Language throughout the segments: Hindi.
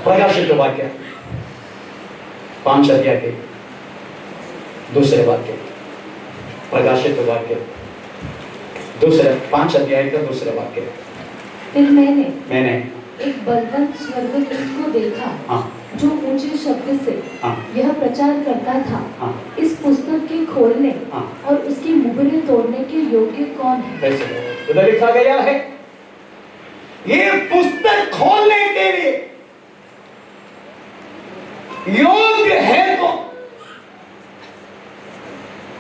प्रकाशित वाक्य 5 अध्याय के दूसरे वाक्य, प्रकाशित वाक्य 5 अध्याय का दूसरा वाक्य। फिर मैंने एक बलवन्त स्वर्गदूत को देखा, हाँ, जो ऊंचे शब्द से हाँ, यह प्रचार करता था, हाँ, इस पुस्तक के खोलने हाँ, और उसकी मुहरें तोड़ने के योग्य कौन है। उधर लिखा गया है ये पुस्तक खोलने के लिए योग्य है तो।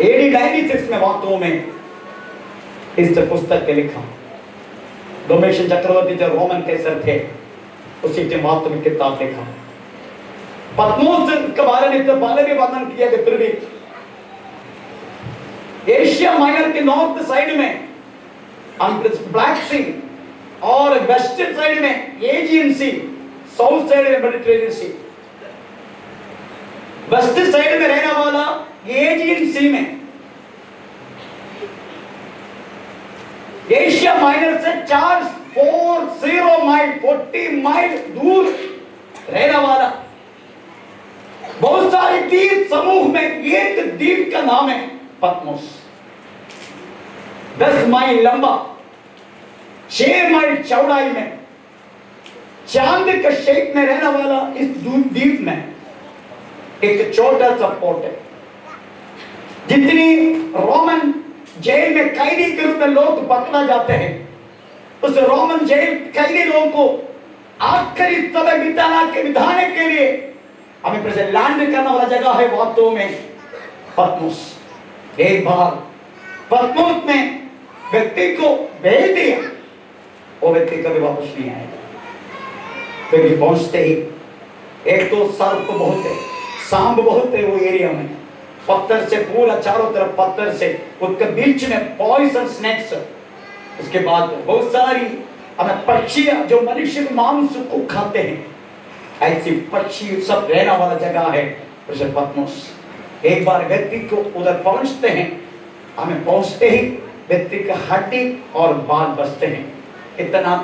AD 96 में वास्तव में इस पुस्तक के लिखा डोमेशियन चक्रवर्ती जो रोमन कैसर थे उसी के वास्तव में किताब लिखा। पत्मोस के बारे में तो पहले भी वर्णन किया गया, फिर भी एशिया माइनर के नॉर्थ साइड में ब्लैक सी और वेस्टर्न साइड में एजियन सी, साउथ साइड में मेडिटेरेनियन सी, वेस्टर्न साइड में रहने वाला एजियन सी में एशिया माइनर से 440 माइल 40 माइल दूर रहने वाला बहुत सारे द्वीप समूह में एक द्वीप का नाम है पत्मोस। 10 माइल लंबा, 6 माइल चौड़ाई में, चांद के शेप में रहने वाला इस द्वीप में एक छोटा सा पोर्ट है। जितनी रोमन जेल में कैदी के रूप में लोग पकड़ा जाते हैं, उस रोमन जेल कैदी लोगों को आखिरी समय बिताने के लिए हमें प्रेजेंट लैंड करने वाला जगह है वास्तव में पत्मोस। एक बार पत्मोस में व्यक्ति को भेज दिया, वो व्यक्ति कभी वापस नहीं आएगा। क्योंकि पहुंचते ही एक तो सर्प बहुत है, सांप बहुत है वो एरिया में, पत्थर से पूरा चारों तरफ पत्थर से, उसके बीच में पॉइजन स्नेक्स, उसके बाद बहुत सारी हमें पक्षियां जो मनुष्य मांस को खाते हैं, ऐसी पक्षी सब रहने वाला जगह है पत्मोस। एक बार व्यक्ति को उधर पहुंचते हैं, हमें पहुंचते ही व्यक्ति का हड्डी और बाल बचते हैं। इतना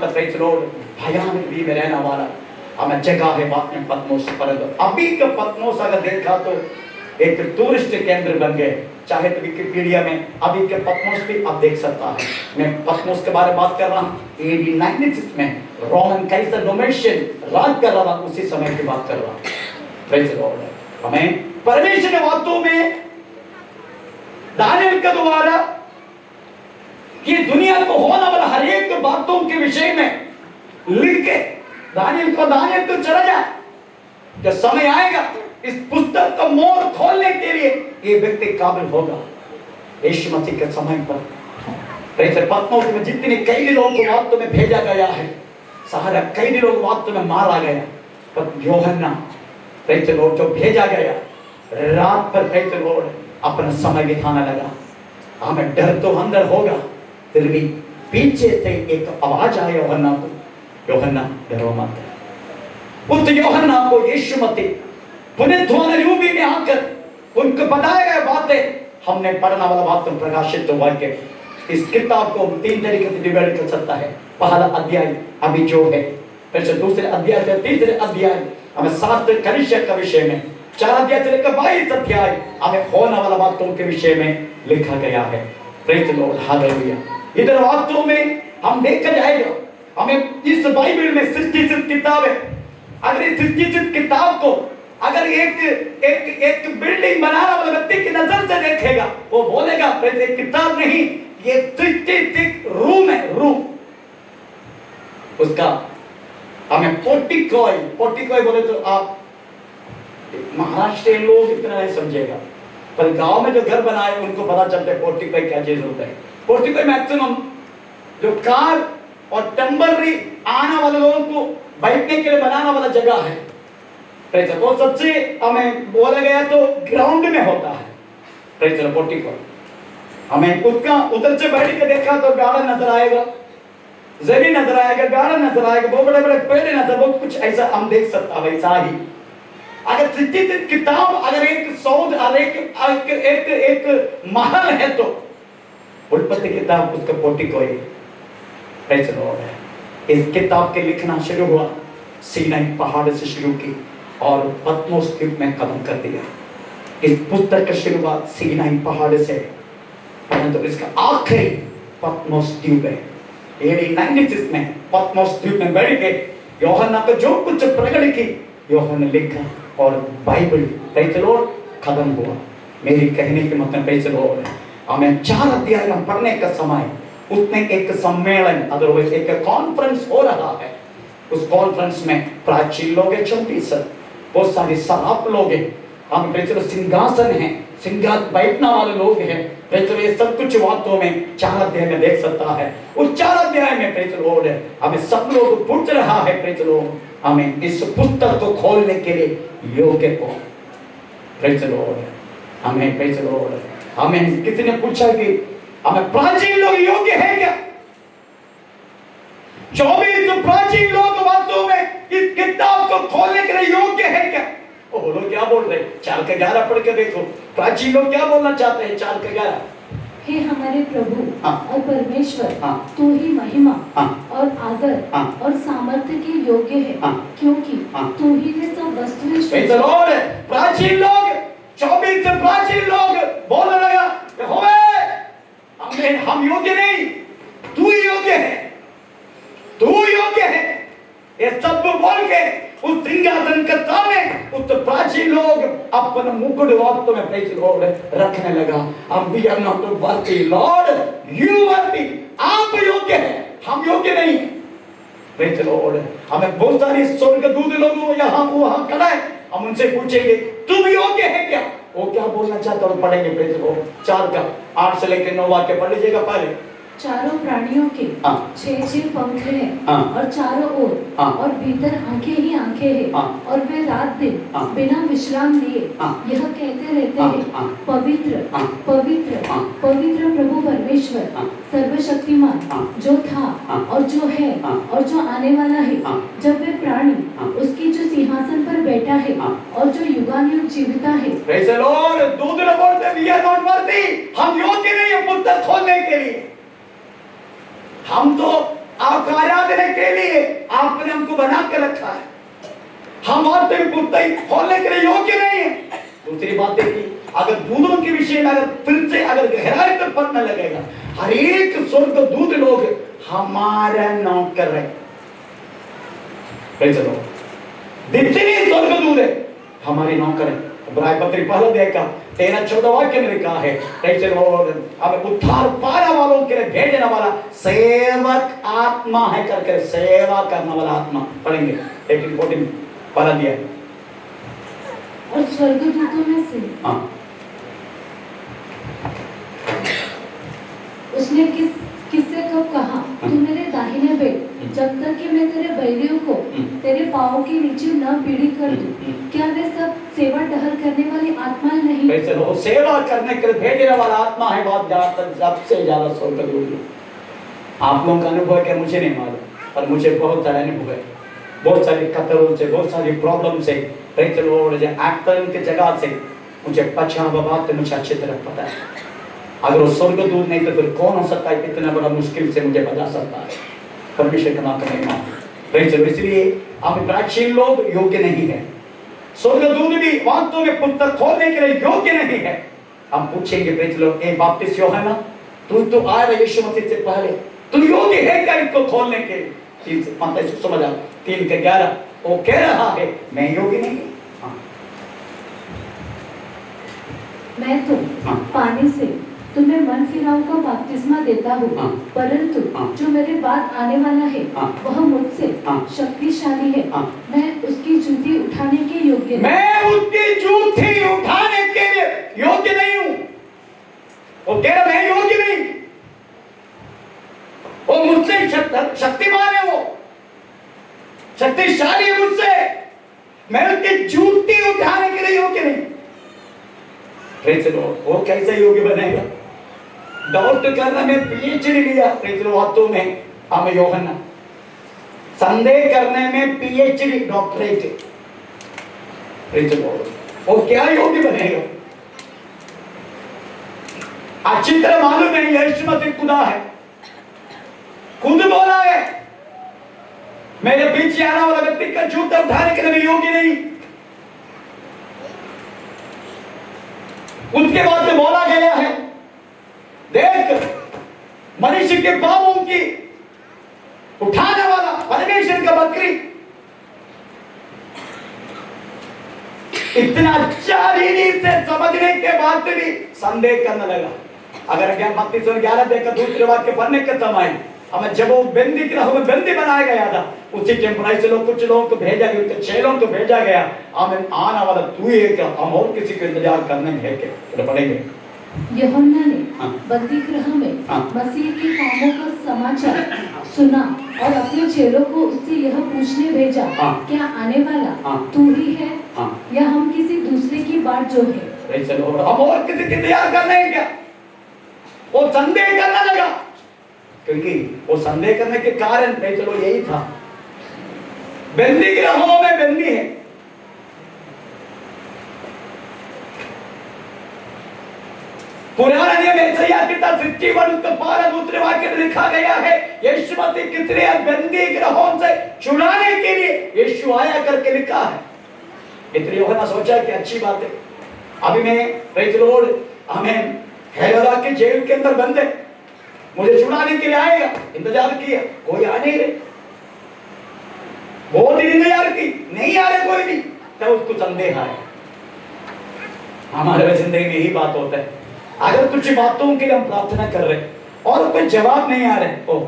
भयानक भी में रहने वाला हमें जगह है बात में पत्मोस। परंतु अभी का पत्मोस अगर देखा तो एक टूरिस्ट केंद्र बन गए। चाहे तो विकिपीडिया में अभी के पत्मोस भी आप देख सकता है। मैं पत्मोस के बारे में बात कर रहा हूँ। AD 96 में रोमन कैसर डोमेशियन राज कर रहा, उसी समय की बात कर रहा हूँ। Praise the Lord. हमें परमेश्वर ने वास्तव में दानिएल के द्वारा ये दुनिया को होने वाला हर एक बातों के विषय में लिख के दानिएल को चला जाए, जब समय आएगा इस पुस्तक का मोड़ खोलने के लिए ये व्यक्ति काबिल होगा। यीशु मसीह के समय पर पत्मोस में जितने कैदी लोगों को वास्तव में भेजा गया है, सारा कैदी लोग वास्तव में मारा गया। पर यूहन्ना जो भेजा गया रात पर अपना समय बिताने लगा। हमें डर तो अंदर होगा, फिर भी पीछे से एक आवाज आया यूहन्ना को, यूहन्ना डरो मत। उस यूहन्ना को यीशु मसीह पुनरुत्थान रूपी में आकर उनको बताया गया बातें हमने पढ़ना वाला बात तो प्रकाशित वाक्य। इस किताब को 3 तरीके से डिवाइड कर सकता है। पहला अध्याय अभी जो है, फिर दूसरे अध्याय से तीसरे अध्याय हमें 7 कलीसिया का विषय में, 4 अध्याय से लेकर 22 अध्याय हमें होने वाला बातों के विषय में लिखा गया है। Praise the Lord, hallelujah. इधर वास्तव में हम देखकर जाएगा, हमें इस बाइबल में सृष्टि किताब है। अगर इस सृष्टि किताब को अगर एक बिल्डिंग बनाने वाले व्यक्ति की नजर से देखेगा, वो बोलेगा एक किताब नहीं, ये सृष्टि रूम है, रूम। उसका हमें पोर्टिकोई बोले तो आप महाराष्ट्र लोग इतना नहीं समझेगा, पर गांव में जो घर बनाए उनको पता चलता है पोर्टिकोई क्या चीज होता है। पोर्टिकोई मैक्सिमम जो कार और टेम्पररी आने वाले लोगों को बैठने के लिए बनाने वाला जगह है। वो सबसे हमें बोला गया तो ग्राउंड में होता है। पोर्टिको हमें उसका उधर से बैठ के देखा तो गार्डन नजर आएगा, जमीन नजर आएगा, गार्डन नजर आएगा, बहुत बड़े बड़े पेड़ नजर, बहुत कुछ ऐसा हम देख सकता है। वैसा ही अगर सृष्टि किताब अगर एक सौध और एक महल है तो उत्पत्ति किताब उसका पोर्टिको है। इस किताब के लिखना शुरू हुआ सीनाई पहाड़ से शुरू की और पत्मोस द्वीप में खत्म कर दिया। इस पुस्तक की शुरुआत सीनाई पहाड़ से है, परंतु इसका आखिरी पत्मोस द्वीप है। 1896 में पत्मोस द्वीप में बैठ के यूहन्ना को जो कुछ प्रकट की यूहन्ना ने लिखा और बाइबल प्रेज़ द लॉर्ड खत्म हुआ। मेरी कहने के मतलब प्रेज़ द लॉर्ड, हमें 4 अध्याय पढ़ने का समय, उतने एक सम्मेलन अदरवाइज एक कॉन्फ्रेंस हो रहा है। उस कॉन्फ्रेंस में प्राचीन लोग हैं 34, बहुत सारे सराप लोग हैं, हम प्रेज़ द लॉर्ड सिंहासन हैं, सिंहासन बैठने वाले लोग हैं। प्रेज़ द लॉर्ड ये सब कुछ बातों में 4 अध्याय में देख सकता है। उस 4 अध्याय में प्रेज़ द लॉर्ड हमें सब लोग पूछ रहा है, प्रेज़ द लॉर्ड हमें इस पुस्तक को खोलने के लिए योग्य कौन? प्रेज़ द लॉर्ड हमें, प्रेज़ द लॉर्ड हमें किसी ने पूछा कि हमें प्राचीन लोग योग्य है क्या? 24 प्राचीन लोग वास्तव में इस किताब को खोलने के लिए योग्य है क्या? वो लोग क्या बोल रहे हैं? 4 के 11 पढ़ के देखो, प्राचीन लोग क्या बोलना चाहते हैं? 4 के 11, हे हमारे प्रभु हाँ, और परमेश्वर, हाँ, तू ही महिमा हाँ, और आदर हाँ, और सामर्थ्य के योग्य है, हाँ, क्योंकि हाँ, तू ही ने सब वस्तुएं प्रेज़ द लॉर्ड प्राचीन लोग 24 प्राचीन लोग बोलने लगा हम योग्य नहीं, तू ही योग्य है, तू योग्य है। ये सब बोल के उस सिंहासन के सामने उस प्राचीन लोग अपने मुकुट वास्तव में प्रेज़ द लॉर्ड रखने लगा। हम we are not worthy, lord you worthy, आप योग्य हैं, हम योग्य नहीं। प्रेज़ द लॉर्ड हमें बहुत सारे स्वर्गदूत लोग यहाँ वहाँ खड़ा है, हम उनसे पूछेंगे तुम योग्य है क्या? वो क्या बोलना चाहते हैं पढ़ेंगे। प्रेज़ द लॉर्ड 4 का 8 से लेकर 9 वाक्य पढ़ लीजिएगा। पहले चारों प्राणियों के हाँ, 6 पंख हैं हाँ, और चारों ओर हाँ, और भीतर आंखें ही आंखें हैं, हाँ, और वे रात दिन हाँ, बिना विश्राम लिए हाँ, यह कहते रहते हाँ, हैं, हाँ, पवित्र हाँ, पवित्र हाँ, पवित्र प्रभु परमेश्वर हाँ, सर्वशक्तिमान, हाँ, जो था हाँ, और जो है हाँ, और जो आने वाला है। हाँ, जब वे प्राणी हाँ, उसकी जो सिंहासन पर बैठा है हाँ, और जो युगानुयुग जीविता है। प्रेज़ द लॉर्ड दूध बोलते वी आर नॉट वर्दी, हम योग्य नहीं है पुस्तक खोलने के लिए। हम तो आपका आराधना के लिए आपने हमको बना के रखा है, हम आपसे पुस्तक खोलने के लिए योग्य नहीं है। दूसरी बात है कि अगर दूधों के विषय में अगर फिर से अगर गहराई तक पढ़ने लगेगा, हर एक स्वर्गदूत लोग हमारा नौकर है। प्रेज़ द लॉर्ड जितने स्वर्गदूत है हमारी नौकर है। इब्राहिम पत्री पहला देखा 13-14 वाक्य में लिखा है, प्रेज़ द लॉर्ड अब उद्धार पाने वालों के लिए भेजने वाला सेवक आत्मा है करके सेवा करने वाला आत्मा। पढ़ेंगे 18-14 पढ़ा दिया है। और स्वर्गदूतों में से हाँ, उसने किससे कब कहा, तू मेरे दाहिने बैठ, जब तक कि मैं तेरे बैरियों को तेरे पांवों के नीचे न पीढ़ित कर दूं। क्या वे सब सेवा टहल करने वाली आत्माएं नहीं? प्रेज़ द लॉर्ड सेवा करने के लिए भेजने वाला आत्मा है। बात सबसे ज्यादा स्वर्गदूत आप लोगों का अनुभव है क्या मुझे नहीं मालूम, पर मुझे बहुत सारे अनुभव है, बहुत सारी कतरों से, बहुत सारी प्रॉब्लम से। प्रेज़ द लॉर्ड एक्टर की जगह से मुझे पछावा बात मुझे अच्छी तरह पता है। अगर वो स्वर्गदूत नहीं तो फिर कौन हो सकता है? कितना बड़ा मुश्किल से मुझे बता सकता है। परमेश्वर का नाम करने का प्रेज़ द लॉर्ड। इसलिए हम प्राचीन लोग योग्य नहीं है, स्वर्गदूत भी वास्तव में पुस्तक खोलने के लिए योग्य नहीं है। हम पूछेंगे प्रेज़ द लॉर्ड, ए बपतिस्मा यूहन्ना तू तो आया यीशु मसीह से पहले, तू योग्य है क्या इसको खोलने के लिए? 3 से 5 समझ आ 3 के 11 वो कह रहा है मैं योग्य नहीं। हाँ, मैं तो हाँ, पानी से तुम्हें मन फिराव का बपतिस्मा देता हूँ, हाँ, परंतु हाँ, जो मेरे बाद आने वाला है हाँ, वह मुझसे हाँ, शक्तिशाली है। हाँ, मैं उसकी जूती उठाने के योग्य नहीं। मैं उसकी जूती उठाने के लिए योग्य नहीं हूं। वो कह रहा मैं योग्य नहीं, वो मुझसे शक्तिमान है, वो शक्तिशाली है मुझसे, मैं उसकी जूती उठाने के लिए योग्य नहीं। प्रेज़ द लॉर्ड वो कैसे योग्य बनेगा? डाउट करना में पीएचडी लिया प्रेज़ द लॉर्ड वास्तव में हमें यूहन्ना संदेह करने में PhD doctorate. Praise the Lord वो क्या योग्य बनेगा? अच्छी तरह मालूम है यीशु मसीह खुदा है, खुद बोला है मेरे पीछे आने वाला व्यक्ति का जूता उठाने के लिए मैं योग्य नहीं। उसके बाद में बोला गया है, देख मनुष्य के पापों की उठाने वाला परमेश्वर का बकरी। इतना अच्छा रीति से समझने के बाद भी संदेह करने लगा। अगर क्या मत्ती 11 देखकर दूसरे वाक्य पढ़ने के समय हमें जब वो बंदी गृह में बंदी बनाया गया था, उसी टेम्पराइज से कुछ लोगों को भेजा गया, उनके 6 लोगों को भेजा गया। हमें आने वाला तू ही है क्या, हम और किसी को इंतजार करने में है क्या पड़ेंगे। यूहन्ना ने बंदी गृह में मसीह के कामों का समाचार सुना और अपने चेलों को उससे यह पूछने भेजा, क्या आने वाला तू ही है या हम किसी दूसरे की बाट जो है। चलो हम और किसी की इंतजार करने हैं क्या। वो संदेह करने लगा, क्योंकि वो संदेह करने के कारण चलो यही था, बंदी गृहों में बंदी है। पुराने नियम यशायाह की किताब 51 उसका 12 दूसरे वाक्य में लिखा गया है, यीशु मसीह कितने बंदी गृहों से छुड़ाने के लिए यीशु आया करके लिखा है। इसलिए यूहन्ना सोचा कि अच्छी बात है, अभी मैं प्रेज़ द लॉर्ड, हमें हेरोदा के जेल के अंदर बंद है, मुझे छुड़ाने के लिए आएगा। इंतजार किया, कोई आ नहीं रहे, बहुत ही इंतजार की, नहीं आ रहे कोई भी। तब उसको संदेह आया। हमारे जिंदगी में यही बात होता है, अगर कुछ बातों के लिए हम प्रार्थना कर रहे और कोई जवाब नहीं आ रहे, ओ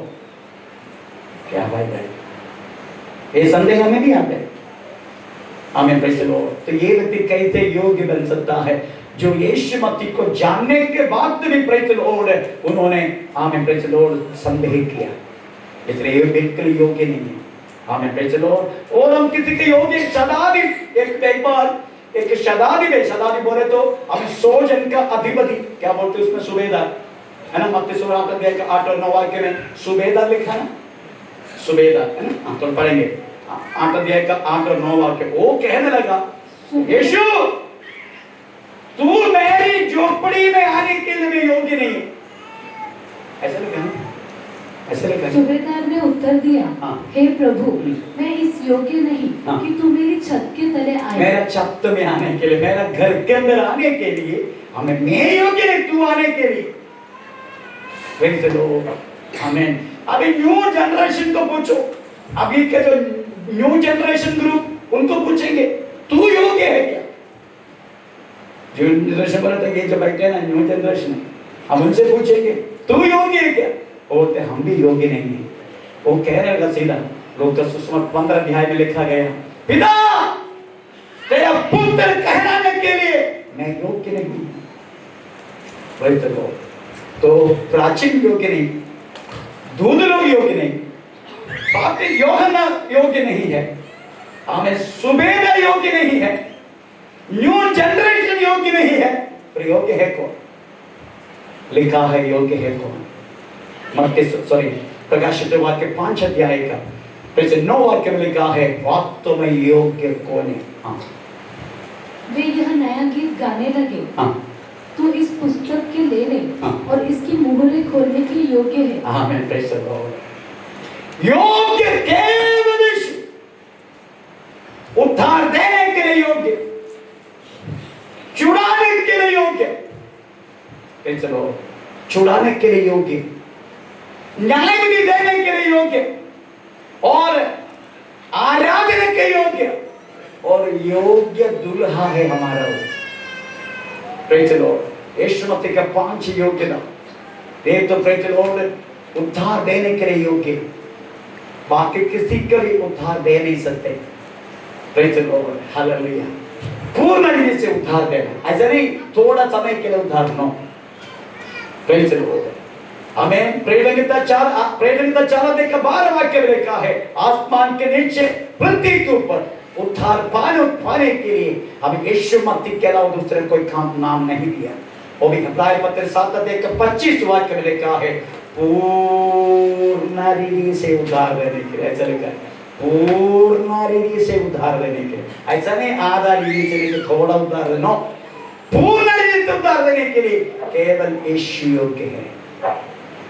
क्या भाई ये संदेह हमें भी आता है। हमें प्रेज़ द लॉर्ड, तो ये व्यक्ति कैसे योग्य बन सकता है जो यीशु मसीह को जानने के बाद भी प्रेज़ द लॉर्ड उन्होंने हमें प्रेज़ द लॉर्ड संदेह किया, इसलिए ये बिल्कुल योग्य नहीं है। हमें प्रेज़ द लॉर्ड, और हम किसी के योग्य शदाबी एक बार एक शदाबी में, शदाबी बोले तो हम 100 जन का अधिपति, क्या बोलते उसमें सुबेदार है ना। मत्ती 8 और 9 वाक्य में सुबेदार लिखा है ना, सुबेदार है ना। तो पढ़ेंगे 8 अध्याय का 8 और 9 वाक्य। वो कहने लगा, यीशु तू मेरी झोपड़ी में आने के लिए योग्य नहीं है, ऐसा लिखा है, ऐसा लिखा है। सुबेदार ने उत्तर दिया, हे प्रभु मैं इस योग्य नहीं कि तू मेरी छत के तले आए। मेरा छत में आने के लिए, मेरा घर के अंदर आने के लिए हमें, मैं योग्य नहीं तू आने के लिए। प्रेज़ द लॉर्ड, हमें अभी न्यू जनरेशन को पूछो, अभी के जो न्यू जनरेशन ग्रुप उनको पूछेंगे तू योग्य है क्या। जो जनरेशन बोलते हैं, जो बैठे हैं ना न्यू जनरेशन, हम उनसे पूछेंगे तू योग्य है क्या, बोलते हम भी योग्य नहीं है। वो कह रहे हैं सीधा, लोग 15 अध्याय में लिखा गया, पिता तेरा पुत्र कहलाने के लिए मैं योग्य नहीं हूं। वही तो प्राचीन योग्य नहीं, दूध लोग योग्य नहीं, बाकी यूहन्ना योग्य नहीं है, हमें सुबेदार योग्य नहीं है, न्यू जनरेशन योग्य नहीं है। पर योग्य है कौन, लिखा है योग्य है कौन। प्रकाशित वाक्य 5 अध्याय का फिर से 9 वाक्य में लिखा है, वास्तव में योग्य कौन है। वे यह नया गीत गाने लगे, तू इस पुस्तक के लेने और इसकी मुहरें खोलने के लिए योग्य है। आमीन, प्रेज़ द लॉर्ड। योग्य केवल यीशु, उद्धार देने के लिए योग्य, छुड़ाने के लिए योग्य, प्रेज़ द लॉर्ड, छुड़ाने के लिए योग्य, न्याय विधि देने के लिए योग्य, और आराधना के योग्य, और योग्य दुल्हा है हमारा। प्रेज़ द लॉर्ड, यीशु मसीह का 5 योग्यता। एक तो प्रेज़ द लॉर्ड उद्धार देने के लिए योग्य, बाकी किसी को भी उद्धार दे नहीं सकते। Praise the Lord, hallelujah. पूर्ण रीति से उद्धार देना, ऐसा नहीं थोड़ा समय के लिए उद्धार, नो। प्रेज़ द लॉर्ड, हमें प्रेरित 4 अध्याय का 12 वाक्य में लिखा है, आसमान के नीचे पृथ्वी के ऊपर उद्धार पाने के लिए हमें यीशु मसीह के अलावा दूसरे कोई नाम नहीं दिया। वो भी इब्रानी पत्र 7 अध्याय का 25 वाक्य में लिखा है, पूर्ण रीति से उद्धार देने के लिए, ऐसा लिखा है, पूर्ण रीति से उद्धार देने के लिए, ऐसा नहीं आधा रीति से थोड़ा उद्धार देना, पूर्ण रीति से उद्धार देने के लिए केवल यीशु योग्य है।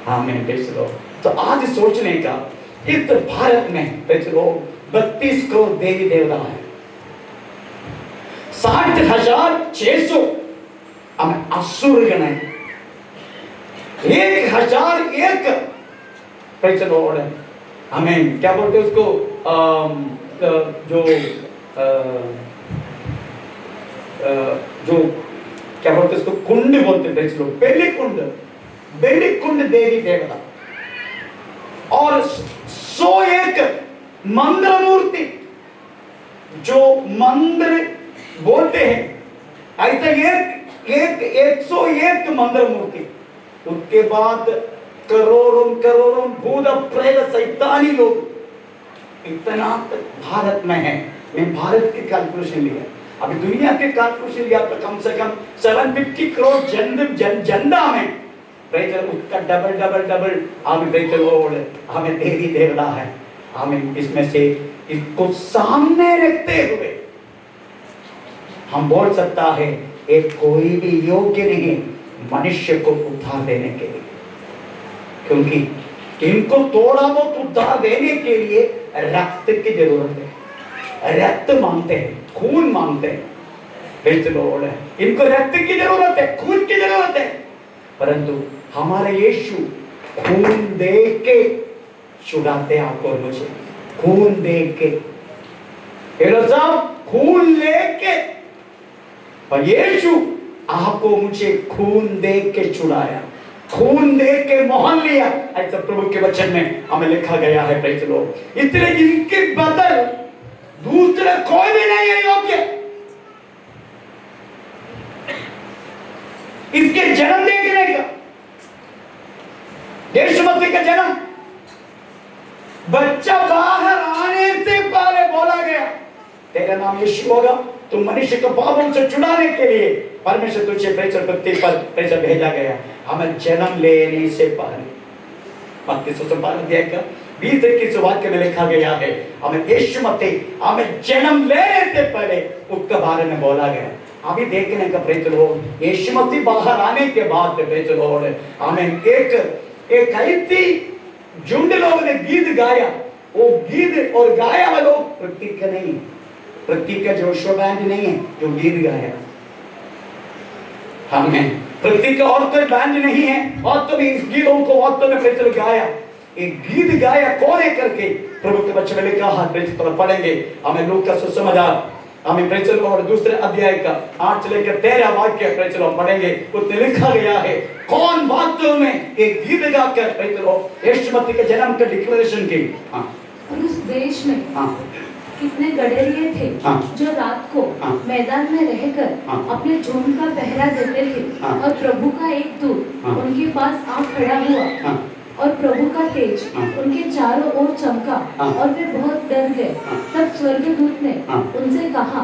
आमीन, प्रेज़ द लॉर्ड। तो आज सोचने का इस भारत में 32 करोड़ देवी देवता है, 60,600 हमें असुरगण है, 1,001 हमें क्या बोलते उसको जो क्या बोलते उसको कुंड बोलते थे लोग, बेली कुंड देवी देवता, और 101 मंदिर मूर्ति जो मंदिर बोलते हैं, ऐसा 101 मंदिर मूर्ति। उसके बाद करोड़ों भूत प्रेत शैतानी लोग, इतना भारत में है। मैं भारत की कैलकुलेशन लिया, अभी दुनिया के कैलकुलेशन लिया तो कम से कम 750 करोड़ जनता में उसका डबल हमें देवी देवता है। हमें इसमें से इसको सामने रखते हुए हम बोल सकता है एक कोई भी योग्य नहीं मनुष्य को उद्धार देने के लिए, क्योंकि इनको थोड़ा बहुत उद्धार देने के लिए रक्त की जरूरत है, रक्त मांगते हैं, खून मांगते हैं। इनको रक्त की जरूरत है, खून की जरूरत है, परंतु हमारे यीशु खून दे के छुड़ाते आपको और मुझे, खून दे के, साहब खून लेके, और यीशु आपको मुझे खून दे के छुड़ाया, खून दे के मोहन लिया। ऐसा प्रभु के वचन में हमें लिखा गया है। Praise the Lord. इसलिए इनके बदल दूसरा कोई भी नहीं है योग्य। इसके जन्म देखने का, यीशु मसीह का जन्म, बच्चा बाहर आने से पहले बोला गया तेरा नाम यीशु होगा, तुम मनुष्य को पापों से छुड़ाने के लिए परमेश्वर तुझे पृथ्वी पर भेजा गया। हमें जन्म लेने से पहले मत्ती सुसमाचार का 20-21 वाक्य में लिखा गया है, हमें यीशु मसीह हमें जन्म लेने से पहले उसके बारे में बोला गया। अभी देखने का प्रेज़ द लॉर्ड, यीशु मसीह बाहर आने के बाद प्रेज़ द लॉर्ड हमें एक ऐसी झुंड लोगों ने गीत गाया। वो गीत और गाया वाला लोग प्रतीक का नहीं, प्रतीक का जोशुआ बैंड नहीं है जो गीत गाया। हमें प्रतीक का और कोई बैंड नहीं है, और तो भी इस गीतों को वास्तव में प्रेज़ गाया, एक गीत गाया कौन है करके प्रभु के वचन में लिखा है। प्रेज़ पढ़ेंगे हमें लूका सुसमाचार, हमें प्रेज़ और दूसरे अध्याय का 8 से लेकर 13 वाक्य प्रेज़ पढ़ेंगे। उसमें लिखा गया है कौन वास्तव में एक गीत गाकर प्रेज़ यीशु मसीह के जन्म का डिक्लेरेशन की। और उस देश में कितने गडरिये थे जो रात को मैदान में रहकर अपने झुंड का पहरा देते थे, और प्रभु का एक दूत उनके पास आ खड़ा हुआ, और प्रभु का तेज उनके चारों ओर चमका, और वे बहुत डर गए। तब स्वर्गदूत ने उनसे कहा,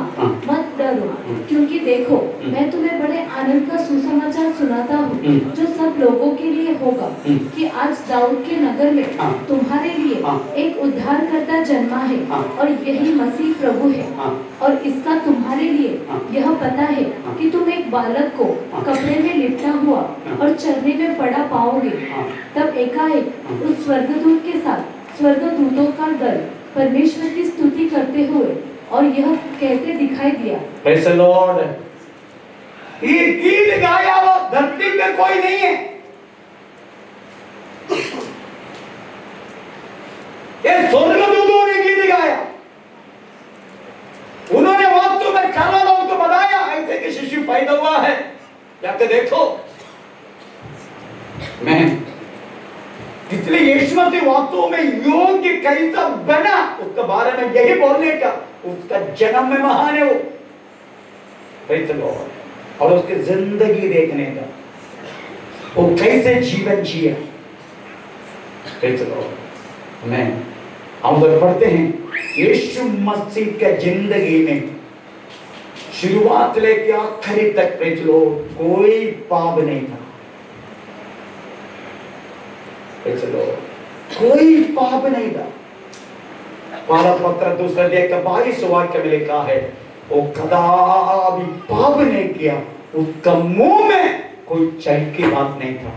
मत डरो, क्योंकि देखो मैं तुम्हें बड़े आनंद का सुसमाचार सुनाता हूँ जो सब लोगों के लिए होगा, कि आज दाऊद के नगर में तुम्हारे लिए एक उद्धारकर्ता जन्मा है, और यही मसीह प्रभु है। और इसका तुम्हारे लिए यह पता है कि तुम एक बालक को कपड़े में लिपटा हुआ और चरने में पड़ा पाओगे। तब एकाएक उस स्वर्गदूत के साथ स्वर्गदूतों का दल परमेश्वर की स्तुति करते हुए और यह कहते दिखाई दिया, प्रेज़ द लॉर्ड। ये गीत गाया वो धरती पे कोई नहीं है, ये स्वर्गदूतों ने गीत गाया। उन्होंने वास्तव में चारों लोगों को बताया ऐसे कि शिशु पैदा हुआ है, जाके देखो। मैं इसलिए यीशु मसीह वास्तव में योग्य कैसा बना उसके बारे में यही बोलने का, उसका जन्म में महान है वो, प्रेज़ द लॉर्ड। और उसकी जिंदगी देखने का, वो कैसे जीवन जिया, प्रेज़ द लॉर्ड। मैं हम लोग पढ़ते हैं यीशु मसीह के जिंदगी में शुरुआत लेके आखिरी तक प्रेज़ द लॉर्ड कोई पाप नहीं था, कोई पाप नहीं था। पहला पत्र दूसरा अध्याय का 22 वाक्य में लिखा है, वो कदापि पाप नहीं किया, उसका मुंह में कोई झूठ की बात नहीं था।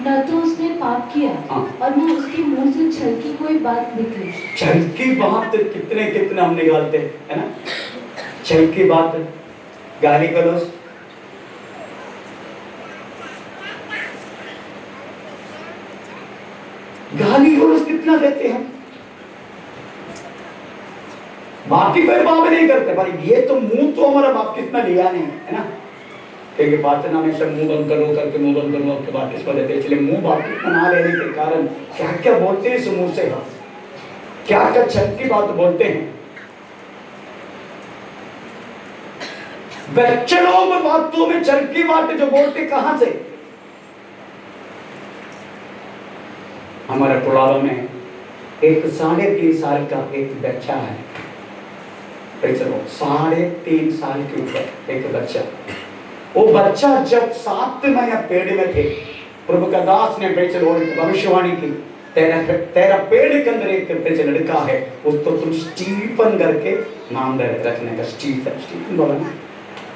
न तो उसने पाप किया हाँ। और न उसके मुंह से छल की कोई बात निकली। छल की बात कितने कितने हम निकालते हैं, है ना? छल की बात, गाली गलौज, गाली गलौज कितना देते हैं। बाकी कोई पाप नहीं करते, पर ये तो मुंह तो हमारा बाप कितना लिया नहीं है ना। क्योंकि बातें ना हमेशा मुंह बंद करो करके मुंह बंद करो आपके बात इसको देते, इसलिए मुंह बात कितना ना लेने के कारण क्या क्या बोलते हैं इस मुंह से, क्या क्या छल की बात बोलते हैं। बच्चे लोग बातों में छल की बात जो बोलते कहां से? हमारे पुलावा में एक 3.5 साल का एक बच्चा है, 3.5 साल के ऊपर एक बच्चा। वो बच्चा जब 7 महीने पेड़ में थे, प्रभु का दास ने भविष्यवाणी की, तेरा पेड़ के अंदर एक लड़का है, उसको तुम स्टीफन करके नाम रखने का। स्टीफन बोला ना,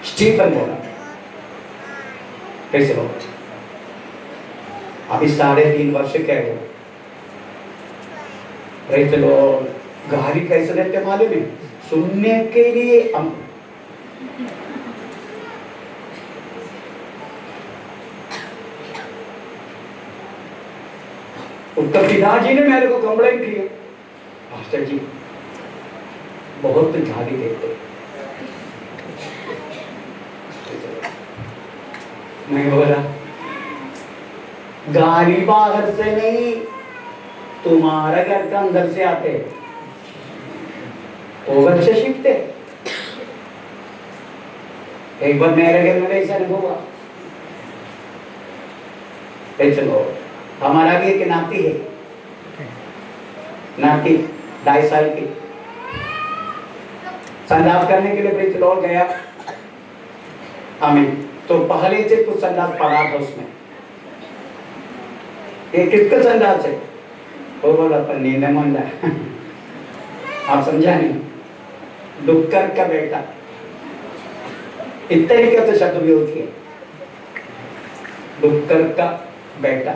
स्टीफन बोला। कैसे बोला? अभी 3.5 वर्ष का है वो। गाली कैसे देते मालूम है? सुनने के लिए उसका पिताजी ने मेरे को कंप्लेंट किया, पास्टर जी बहुत गाली देते। मैं बोला गाली बाहर से नहीं, तुम्हारा घर का अंदर से आते, वो बच्चे सीखते। एक बार मेरे घर में ऐसा नहीं हुआ। चलो हमारा भी एक नाती है, नाती 2.5 साल की, संदास करने के लिए ब्रिज लौट गया हमें, तो पहले से कुछ संदास पड़ा था उसमें। ये किसका संदास है? वो बोला पर नींद मन रहा। आप समझा नहीं? डुक्कर का बेटा, इस तरीके से शब्द भी होती है, डुक्कर का बेटा।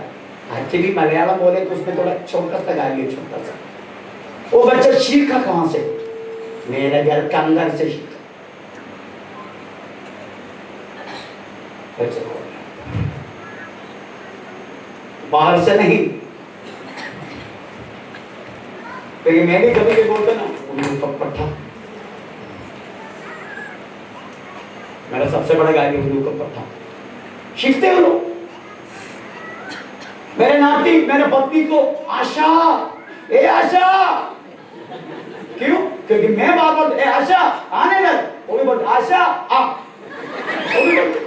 एक्चुअली मलयालम बोले तो उसमें थोड़ा छोटा सा गाली है, छोटा सा। वो बच्चा सीखा कहां से? मेरे घर के अंदर से सीखा। बाहर से नहीं। लेकिन मैं भी कभी बोलता ना, उल्लू पट्टा, मेरा सबसे बड़ा गाली उल्लू का पट्टा। सीखते हो लोग। मेरे नाती, मेरे पत्नी को आशा, ए आशा, क्यों? क्योंकि मैं बार बार ए आशा आने लग, वो भी बोलते आशा आ, वो भी बोलते।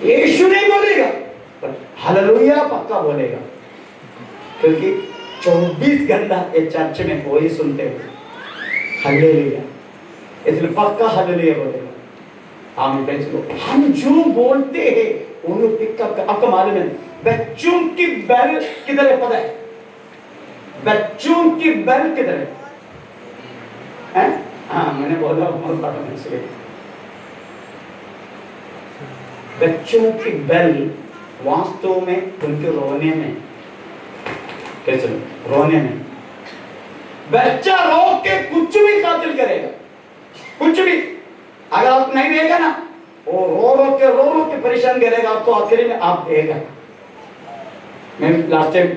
यीशु नहीं बोलेगा, पर हालेलुया पक्का बोलेगा, क्योंकि 24 घंटा ये चर्च में वही सुनते हुए हालेलुया, इसलिए पक्का हालेलुया बोलेगा। हम जो बोलते हैं वो पिकअप। आपको मालूम है बच्चों की बेल किधर है पता है? बच्चों की बेल किधर है? हाँ मैंने बोला में, बच्चों की बेल वास्तव में उनके रोने में, कैसे रोने में। बच्चा रो के कुछ भी कातिल करेगा, कुछ भी। अगर आप नहीं देगा ना, वो रो के परेशान करेगा आपको, आखिरी में आप देगा। मैं लास्ट टाइम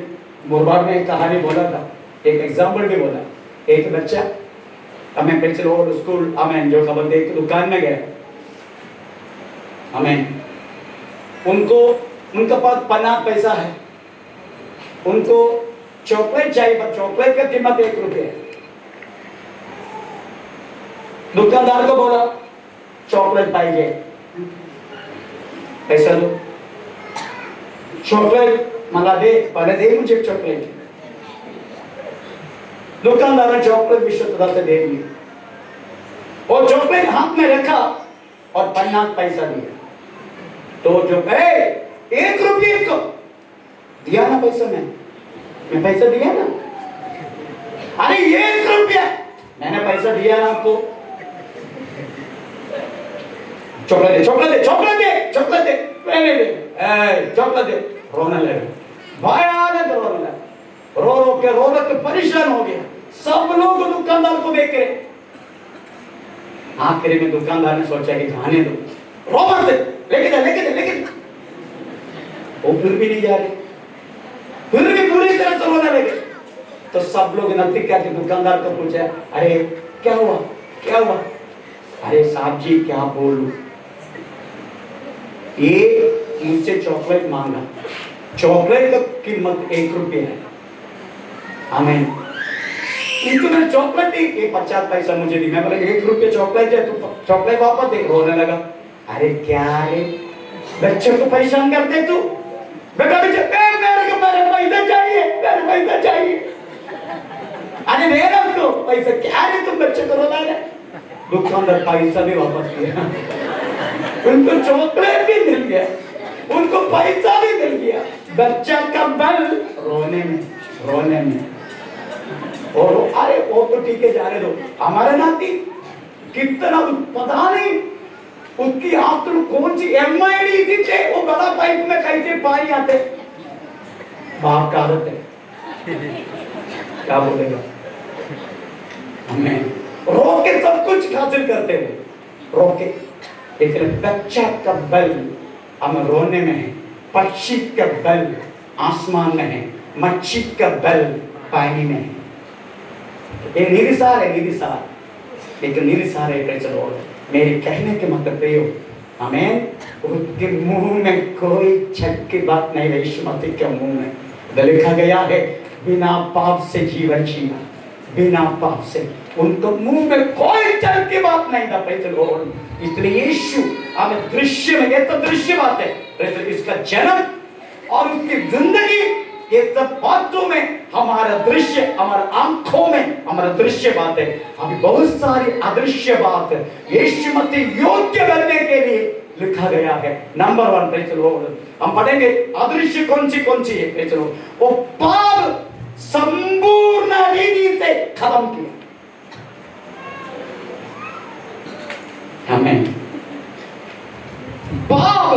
मुरबाद में एक कहानी बोला था, एक एग्जाम्पल भी बोला। एक बच्चा हमें पेंसिल स्कूल हमें जो खबर दे, एक दुकान में गया, हमें उनको उनका पास 50 पैसा है, उनको चॉकलेट चाहिए, पर चॉकलेट का कीमत 1 रुपया है। दुकानदार को बोला चॉकलेट पाइए, पैसा दो, चॉकलेट मंगा दे, पहले दे मुझे चॉकलेट। दुकानदार ने चॉकलेट विश्वता से दे दी, और चॉकलेट हाथ में रखा और 50 पैसा दिया। तो जो 1 रुपये को दिया ना पैसा, मैं पैसा दिया ना, अरे 1 रुपया मैंने पैसा दिया ना आपको। चॉकलेट दे, चॉकलेट दे, चॉकलेट दे, चॉकलेट दे, पहले दे, चॉकलेट दे। रोने लगे, भयानक रोने लगे, रो के परेशान हो गया। सब लोग दुकानदार को देख रहे। आखिरी में दुकानदार ने सोचा कि जाने दो, रो मत, लेके जा, लेके जा, लेके जा। वो फिर भी नहीं जा रहे, फिर भी पूरी तरह से रोने लगे। तो सब लोग नजदीक आके दुकानदार को पूछा, अरे क्या हुआ, क्या हुआ? अरे साहब जी क्या बोलूं, ये मुझसे चॉकलेट मांगा, चॉकलेट का कीमत 1 रुपया है। हमें इनको मैंने चॉकलेट दी, ये 50 पैसा मुझे दी। मैं बोला 1 रुपया चॉकलेट है, तो चॉकलेट वापस दे। रोने लगा, अरे क्या है बच्चे को परेशान करते तू? बेटा मेरे को पैसा चाहिए, मेरे पैसा चाहिए। अरे दे ना उसको पैसा। क्या है तुम बच्चे को रोना है? दुकानदार पैसा भी वापस किया, उनको चॉकलेट भी मिल गया, उनको पैसा भी मिल गया। बच्चा का बल रोने में। और अरे वो तो ठीक है, जाने दो। हमारे नाती कितना पता नहीं उसकी आंख तो कौन सी MID थी, वो बड़ा पाइप में कैसे पानी आते। बाप का आदत है, क्या बोलेगा? हमें रो के सब कुछ हासिल करते हैं, रो के। लेकिन बच्चा का बल हम रोने में है, पक्षी का बल आसमान में है, मच्छी का बल पानी में है। ये निरिसार है, निरिसार। लेकिन निरिसार है कैसे लोग? मेरे कहने के मतलब ये हो, हमें उसके मुंह में कोई छक की बात नहीं है। यीशु मसीह के मुंह में लिखा गया है, बिना पाप से जीवन जीना, बिना पाप से। उनको मुंह में कोई छल की बात नहीं था। पैसे लोग, इसलिए यीशु हमें दृश्य में, ये तो दृश्य बात है, इसका जन्म और उसकी जिंदगी, ये सब बातों में हमारा दृश्य, हमारा आंखों में हमारा दृश्य बात है। अभी बहुत सारी अदृश्य बात है यीशु मसीह योग्य बनने के लिए लिखा गया है। नंबर 1 प्रेज़ द लॉर्ड, हम पढ़ेंगे अदृश्य कौन सी है। प्रेज़ द लॉर्ड, वो पाप संपूर्ण रीति से खत्म किया। हमें पाप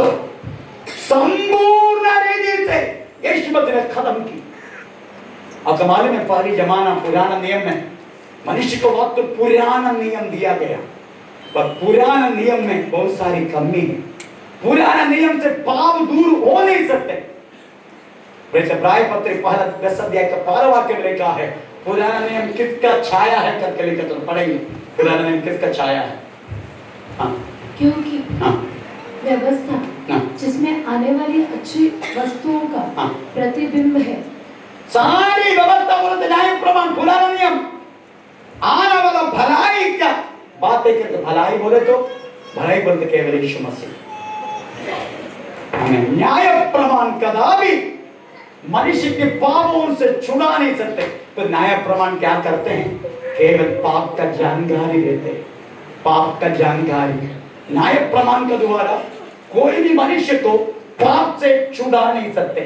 संपूर्ण रीति से यीशु मसीह ने खत्म की। अब कमाल में पहली जमाना पुराना नियम में मनुष्य को वक्त पुराना नियम दिया गया, पर पुराना नियम में बहुत सारी कमी है। पुराना नियम से पाप दूर हो नहीं सकते। वैसे इब्रानी पत्र पहला 10 अध्याय का 12 वाक्य में लिखा है, पुराना नियम किसका छाया है करके लिखा। तो पढ़ेंगे पुराना नियम किसका छाया है। हाँ, क्योंकि हाँ, व्यवस्था हाँ, जिसमें आने वाली अच्छी वस्तुओं का हाँ, प्रतिबिंब है। सारी व्यवस्था बोलते न्याय प्रमाण पुराना नियम आने वाला भलाई का बातें करते। भलाई बोले तो भलाई बोलते केवल यीशु मसीह। हमें न्याय प्रमाण कदापि मनुष्य के पापों से छुड़ा नहीं सकते। तो न्याय प्रमाण क्या करते हैं? केवल पाप का जानकारी देते हैं, पाप का जानकारी। न्याय प्रमाण के द्वारा कोई भी मनुष्य को पाप से छुड़ा नहीं सकते,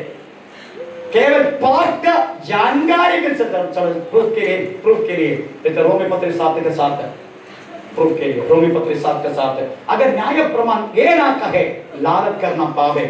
केवल पाप का जानकारी मिल सकता है। प्रूफ के लिए तो रोमी पत्र 7 के साथ है, प्रूफ के लिए रोमी पत्र 7 के साथ है। अगर न्याय प्रमाण ये ना कहे लालच करना पाप है,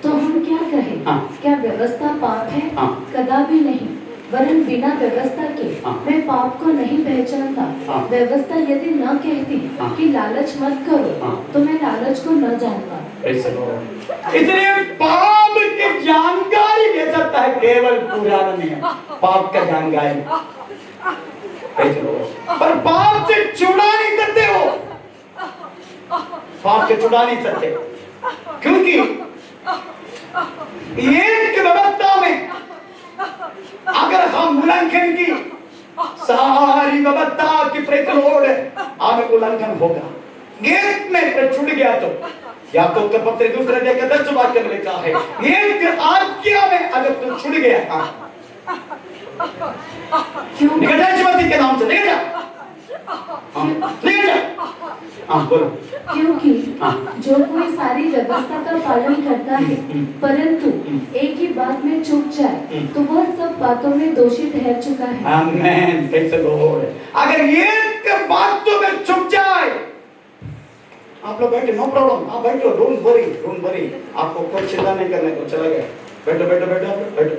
तो हम क्या कहें? हाँ, क्या व्यवस्था पाप है? हाँ, कदापि नहीं, वरन बिना व्यवस्था के हाँ, मैं पाप को नहीं पहचानता। हाँ, व्यवस्था यदि न कहती हाँ, कि लालच मत करो, हाँ, तो मैं लालच को न जानता। इसलिए पाप की जानकारी दे सकता है केवल पुराना नियम, पाप का जानकारी। पर पाप से छुड़ा नहीं सकते हो, पाप से छुड़ा नहीं सकते, क्योंकि एक व्यवस्था में अगर हम उल्लंघन की सारी व्यवस्था की प्रतिरोध हमें उल्लंघन होगा। एक में छूट गया तो या तो उत्तर पत्र दूसरे देखकर 10 वाक्य में लिखा है, एक आज्ञा में अगर तू छूट गया निकल जा यीशु मसीह के नाम से, निकल जा, निकल जा। बोलो। क्योंकि जो कोई सारी व्यवस्था का पालन करता है परंतु एक ही बात में चूक जाए तो वह सब बातों में दोषी ठहर चुका है। आमीन। अगर एक बातों में चूक जाए, आप लोग बैठे, नो प्रॉब्लम, आप बैठो, डोंट वरी, आपको कोई चिंता नहीं करने को, चला गया, बैठो बैठो बैठो, आप लोग बैठो,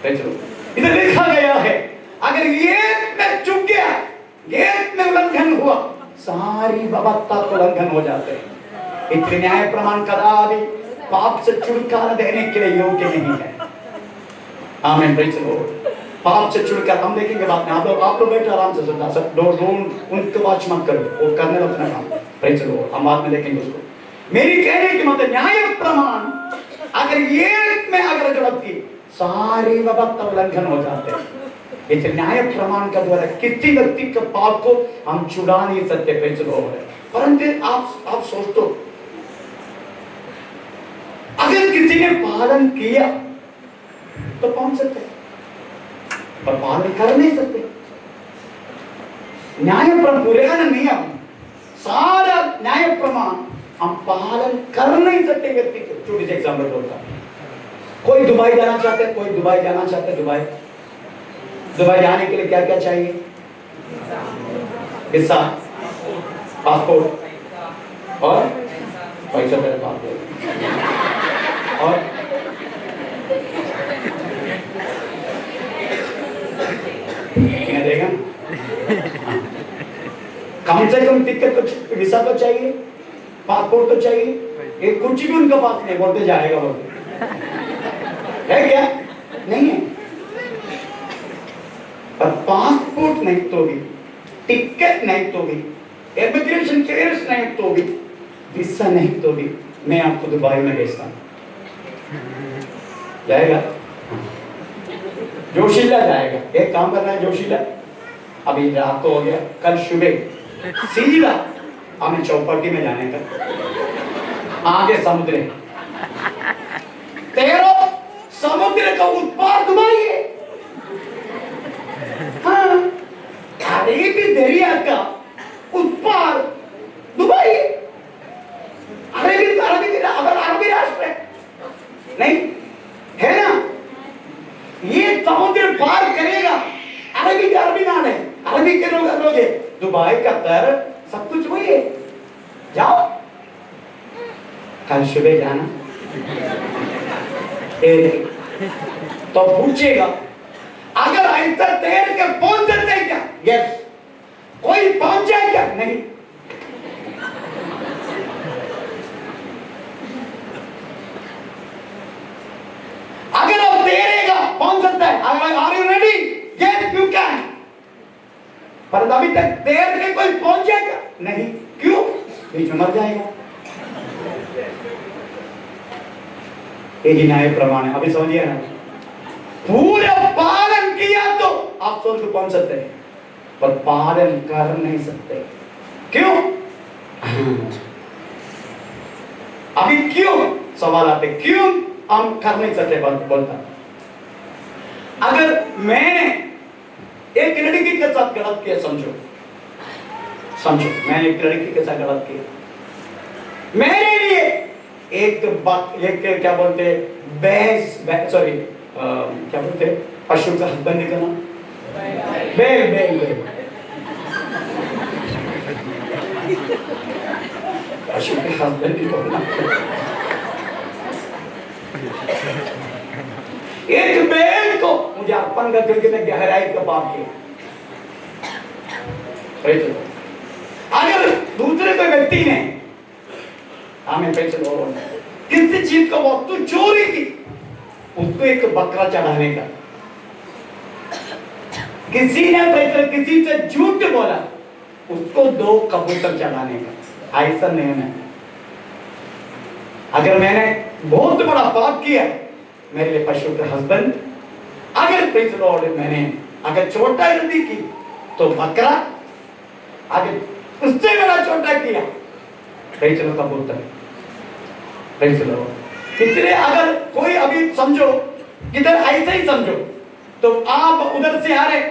बैठो। इधर लिखा गया है अगर एक में चूक गया, एक में उल्लंघन हुआ, सारी व्यवस्था को उल्लंघन हो जाते हैं। इतने न्याय प्रमाण कदापि पाप से छुटकारा देने के लिए योग्य नहीं है। आमीन, प्रेज़ द लॉर्ड। पाप से छुटकारा हम देखेंगे बाद में। आप लोग बैठो आराम से, सुनना सब डोंट उनको वाच मत करो, वो करने दो अपना काम। प्रेज़ द लॉर्ड, हम बाद में देखेंगे उसको। मेरी कहने की मतलब न्याय प्रमाण अगर एक में अगर गलती, सारी व्यवस्था उल्लंघन हो जाते हैं। इस न्याय प्रमाण का द्वारा किसी व्यक्ति के पाप को हम छुड़ा नहीं सकते, प्रेज़ द लॉर्ड। परंतु आप सोचो, अगर किसी ने पालन किया तो पहुंच सकते, पर पालन कर नहीं सकते। न्याय प्रमाण पुराना नियम, सारा न्याय प्रमाण हम पालन कर नहीं सकते व्यक्ति को। छोटी सी एग्जाम्पल होता है, कोई दुबई जाना चाहते हैं, कोई दुबई जाना चाहते हैं, दुबई जाने के लिए क्या क्या चाहिए? वीजा, पासपोर्ट और पैसा मेरे पास और देगा। कम से कम टिकट तो, वीजा तो चाहिए, पासपोर्ट तो चाहिए। ये कुछ भी उनका पास नहीं, बोलते जाएगा बोलते है क्या? नहीं है। पर पासपोर्ट नहीं तो भी, टिकट नहीं तो भी, इमिग्रेशन क्लियरेंस नहीं तो भी, वीजा नहीं तो भी, मैं आपको दुबई में भेजता हूं। जाएगा? जोशीला जाएगा। एक काम करना है जोशीला, अभी रात को हो गया, कल सुबह सीधा हमें चौपाटी में जाने का। आगे समुद्र है, तेरो समुद्र का उत्पाद दुबई है। हाँ, अरेबी दरिया का उत्पाद दुबई है। अरबी राष्ट्र है नहीं है ना? ये समुद्र पार करेगा, अरबी नाम है, अरबी के लोग है, दुबई कतर सब कुछ वही है। जाओ कल सुबह जाना, तो पूछेगा अगर ऐसा तैर के पहुंच सकते क्या? यस। कोई पहुंचा क्या? नहीं। अगर अब तैरेगा पहुंच सकता है। Are you ready? Yes you can. पर अभी तक तैर के कोई पहुंच जाएगा? नहीं। क्यों? बीच में मर जाएगा। यही न्याय प्रमाण है। अभी समझिए ना, पूरा पालन किया तो आप स्वर्ग पहुंच सकते हैं, पर पालन कर नहीं सकते। क्यों? अभी क्यों सवाल आते, क्यों हम कर नहीं सकते? बोलता, अगर मैंने एक लड़की के साथ गलत किया, समझो मैंने एक लड़की के साथ गलत किया, मेरे लिए एक क्या बोलते सॉरी क्या बोलते पशु का हस्बैंड निकलना, बैल पशु के हस्बैंड निकलना। एक बैल को मुझे अर्पण करके मैं गहराई का पाप किया। अगर दूसरे कोई व्यक्ति ने हमें पैसे किसी चीज का वस्तु चोरी की, उसको एक बकरा चढ़ाने का, किसी ने पैसे किसी से झूठ बोला, उसको 2 कबूतर चढ़ाने का, ऐसा नियम है। अगर मैंने बहुत बड़ा पाप किया, मेरे लिए पशु का हस्बैंड, अगर प्रेज़ द लॉर्ड मैंने अगर छोटा गलती की तो बकरा, अगर उससे बड़ा छोटा किया प्रेज़ द लॉर्ड कबूतर, प्रेज़ द लॉर्ड। इसलिए अगर कोई अभी समझो इधर ऐसे ही समझो, तो आप उधर से आ रहे,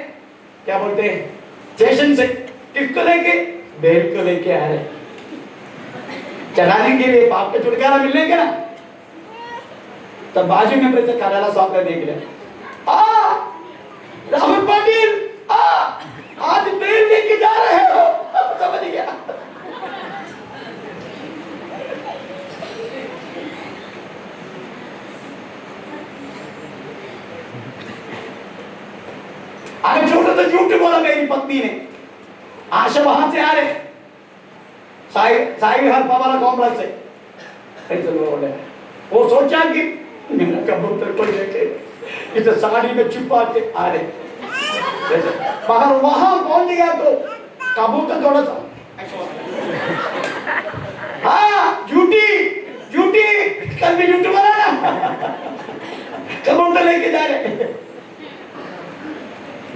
क्या बोलते हैं, स्टेशन से किसको लेके? बैल को लेके आ रहे, चलाने के लिए, पाप के छुटकारा मिलने के ना। तब बाजू में प्रेषक कार्यालय साहब ने देख लिया, राहुल पाटिल आज बैल लेके जा रहे हो। समझ गया? तो झूठ बोला मेरी पत्नी ने। आशा वहां से आ रहे साई विहार पावाला कॉम्प्लेक्स से, वो सोचा कि मेरा कबूतर को लेके इसे साड़ी में छुपा के आ रहे, मगर वहां पहुंच गया तो कबूतर थोड़ा सा हाँ झूठी झूठी कल भी झूठ बोला ना, कबूतर लेके जा रहे।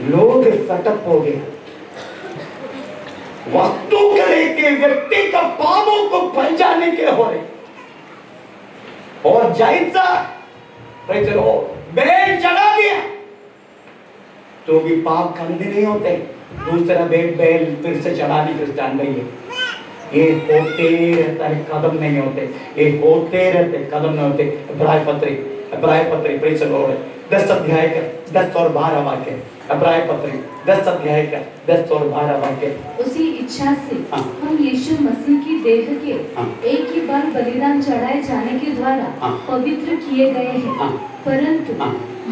लोग सटक हो गए, वस्तु को लेके व्यक्ति का पापों को पहचानने के हो रहे, और जैसा बेल चढ़ा दिया तो भी पाप खंड नहीं होते, दूसरा बेल फिर से चढ़ाने क्रिस्टान नहीं है। ये होते रहता है, कदम नहीं होते, ये होते रहते कदम नहीं होते। इब्राहिम पत्री प्रेज द लॉर्ड 10 अध्याय का 10 और 12 वाक्य, इब्राहिम पत्री 10 अध्याय का 10 और 12 वाक्य। उसी इच्छा से हम यीशु मसीह की देह के एक ही बार बलिदान चढ़ाए जाने के द्वारा पवित्र किए गए हैं, परंतु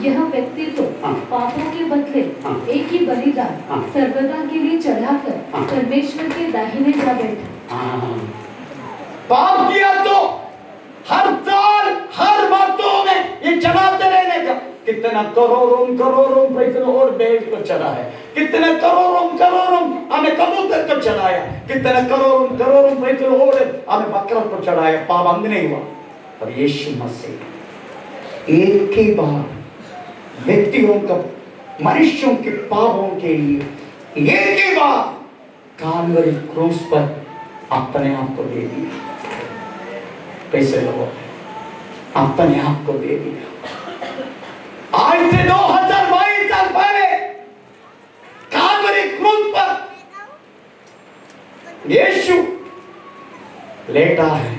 यह व्यक्ति तो पापों के बदले एक ही बलिदान सर्वदा के लिए चढ़ाकर परमेश्वर के दाहिने जा बैठा। पाप किया तो हर साल हर बातों में ये चढ़ाते रहने का, कितना करोड़ों पैसे और बेल को चढ़ा है, कितना करोड़ों हमें कबूतर को चढ़ाया, कितना करोड़ों पैसे और हमें बकरा को चढ़ाया, पाप अंध नहीं हुआ। और यीशु मसीह एक ही बार व्यक्तियों का मनुष्यों के पापों के लिए एक ही बार काल्वरी क्रूस पर अपने आप को दे दिया। कैसे लोगों अपने आप को दे दिया। आज से 2022 साल पहले काल्वरी क्रूस पर यीशु लेटा है,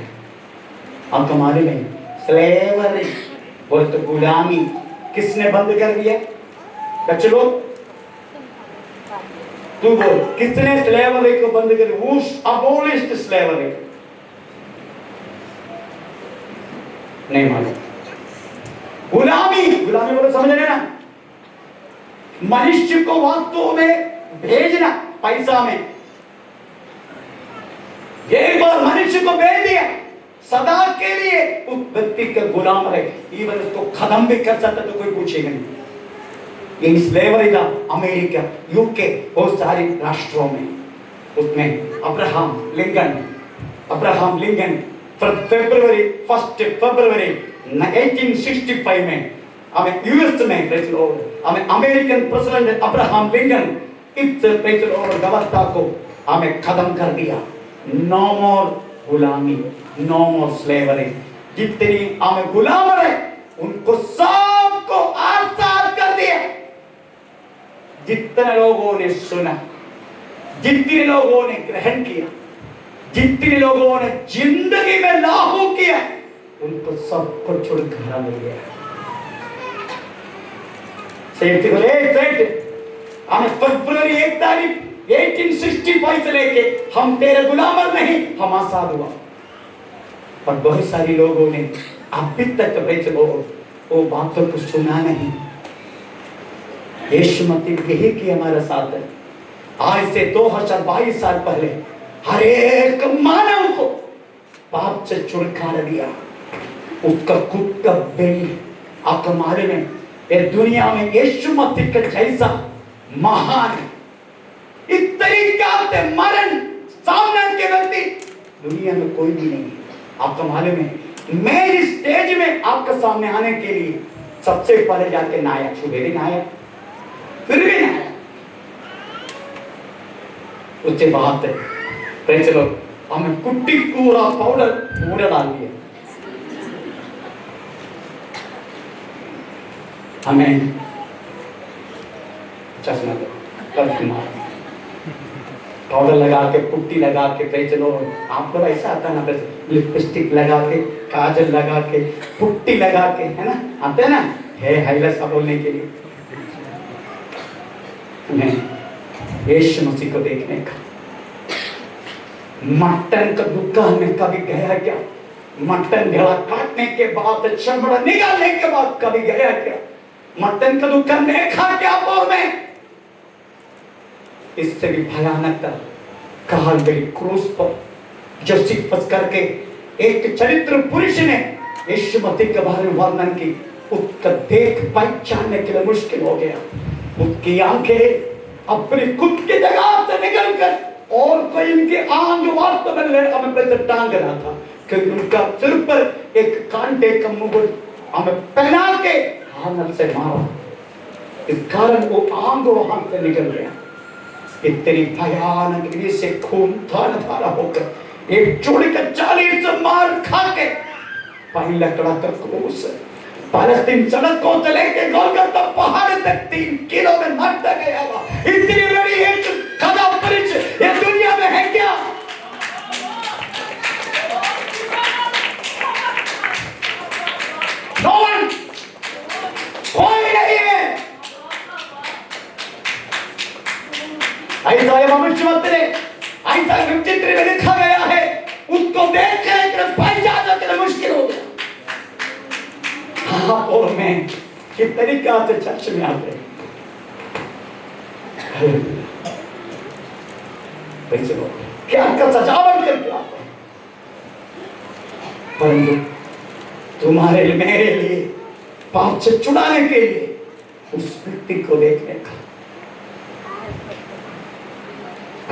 और तुम्हारे में स्लेवरी बोल तो गुलामी किसने बंद कर दिया? बच्चे लोग तू बोल, किसने स्लेवरी को बंद कर दिया? Who abolished slavery? नहीं मालूम। गुलामी बोलो, समझ रहे ना? मनुष्य को वास्तव में भेजना पैसा में, एक बार मनुष्य को भेज दिया सदा के लिए, उस व्यक्ति का गुलाम है, इवन उसको खत्म भी कर सकता तो कोई पूछेगा नहीं। ये स्लेवरी था अमेरिका, यूके, बहुत सारे राष्ट्रों में। उसमें अब्राहम लिंकन फरवरी 1 फरवरी 1865 में हमें यूएस में हमें अमेरिकन प्रेसिडेंट अब्राहम लिंकन इस व्यवस्था को हमें खत्म कर दिया। नो मोर गुलामी, नो मोर स्लेवरी। जितनी हमें गुलाम है उनको सबको आजाद कर दिया। जितने लोगों ने सुना, जितने लोगों ने ग्रहण किया, जितने लोगों ने जिंदगी में लागू किया, उनको सबको छुटकारा मिल गया। हमें फरवरी 1 तारीख 1865 से लेके हम तेरे गुलाम नहीं, हम आजाद हुआ। पर बहुत सारे लोगों ने अभी तक वो बातों को सुना नहीं। यीशु मसीह यही कि हमारा साथ है। आज से 2022 साल पहले हर एक मानव को पाप से छुटकारा दिया। उसका खुद का बेल आपको मालूम है, ये दुनिया में यीशु मसीह का जैसा महान इस तरीका से मरण सामने के व्यक्ति दुनिया में कोई भी नहीं है। आपको मालूम है, मैं इस स्टेज में आपके सामने आने के लिए सबसे पहले जाके नाया छुबेरी नाया, फिर भी नाया, उसके बाद चलो हमें कुट्टी पूरा पाउडर पूरा डाल दिया। हमें चश्मा पाउडर लगा के, पुट्टी लगा के, कहीं चलो आपको ऐसा आता है ना, लिपस्टिक लगा के, काजल लगा के, पुट्टी लगा के, है ना, आते हैं ना, है हाईलाइट का बोलने के लिए। यीशु मसीह को देखने का, मटन का दुकान में कभी गया क्या? मटन गला काटने के बाद, चमड़ा निकालने के बाद कभी गया क्या? मटन का दुकान देखा क्या? और में इससे भी भयानक था काल्वरी क्रूस पर जोसेफस करके एक चरित्र पुरुष ने यीशु मसीह के बारे में वर्णन की, उसका देख पहचानने के लिए मुश्किल हो गया। उसकी आंखें अपनी खुद की जगह से निकलकर और कोई इनके आंग वास्तव में हमें पे टांग रहा था, क्योंकि उनका सिर पर एक कांटे का मुकुट हमें पहना के हाथ से मारा। इस कारण वो आंग वहां से निकल गया। इतनी भयानक से खून धारा धारा होकर एक चोरी का 40 मार खा के पानी लकड़ा का क्रूस पालस्तीन सड़कों से लेके गोलगोथा पहाड़ तक 3 किलो में मरता गया। इतनी बड़ी एक खदा पुरुष ये दुनिया में है क्या? No one, कोई नहीं है। ऐसा ये मनुष्य मत ऐसा चित्र में लिखा गया है, उसको देख के पहचानना के लिए मुश्किल हो गया। हाँ, और मैं किस तरीका से चर्च में आते हैं, क्या क्या सजावट करके आते हैं, परंतु तुम्हारे मेरे लिए पाप से छुड़ाने के लिए उस व्यक्ति को देखने का